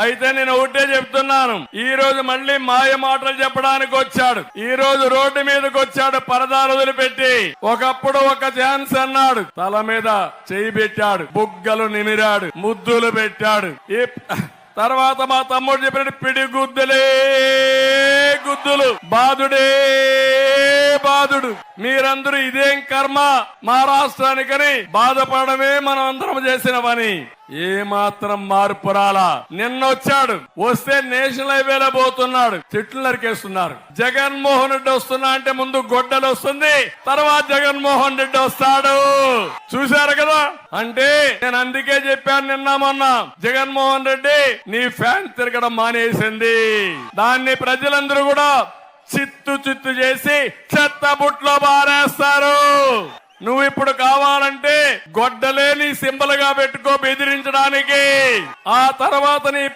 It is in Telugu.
అయితే నేను ఒకటే చెప్తున్నాను, ఈ రోజు మళ్ళీ మాయ మాటలు చెప్పడానికి వచ్చాడు. ఈ రోజు రోడ్డు మీదకి వచ్చాడు పరదాలు వదిలిపెట్టి. ఒకప్పుడు ఒక ఛాన్స్ అన్నాడు, తల మీద చేయి పెట్టాడు, బుగ్గలు నిమిరాడు, ముద్దులు పెట్టాడు. తర్వాత మా తమ్ముడు చెప్పినట్టు పిడి గుద్దులే గుద్దులు, బాధుడే బాధుడు. మీరందరూ ఇదేం కర్మ మా రాష్ట్రానికని బాధపడమే మనం అందరం చేసిన పని. ఏ మాత్రం మార్పు రాలా. నిన్నొచ్చాడు, వస్తే నేషనల్ హైవేలో పోతున్నాడు, చెట్లు నరికేస్తున్నారు. జగన్మోహన్ రెడ్డి వస్తున్నా అంటే ముందు గొడ్డలు వస్తుంది, తర్వాత జగన్మోహన్ రెడ్డి వస్తాడు. చూశారు కదా. అంటే నేను అందుకే చెప్పాను నిన్న మొన్న, జగన్మోహన్ రెడ్డి నీ ఫ్యాన్ తిరగడం మానేసింది. దాన్ని ప్రజలందరూ కూడా చిత్తు చిత్తు చేసి చెత్త బుట్లో బారేస్తారు. నువ్వు ఇప్పుడు కావాలంటే గొడ్డలే నీ సింబల్ గా పెట్టుకో బెదిరించడానికి. ఆ తర్వాత నీ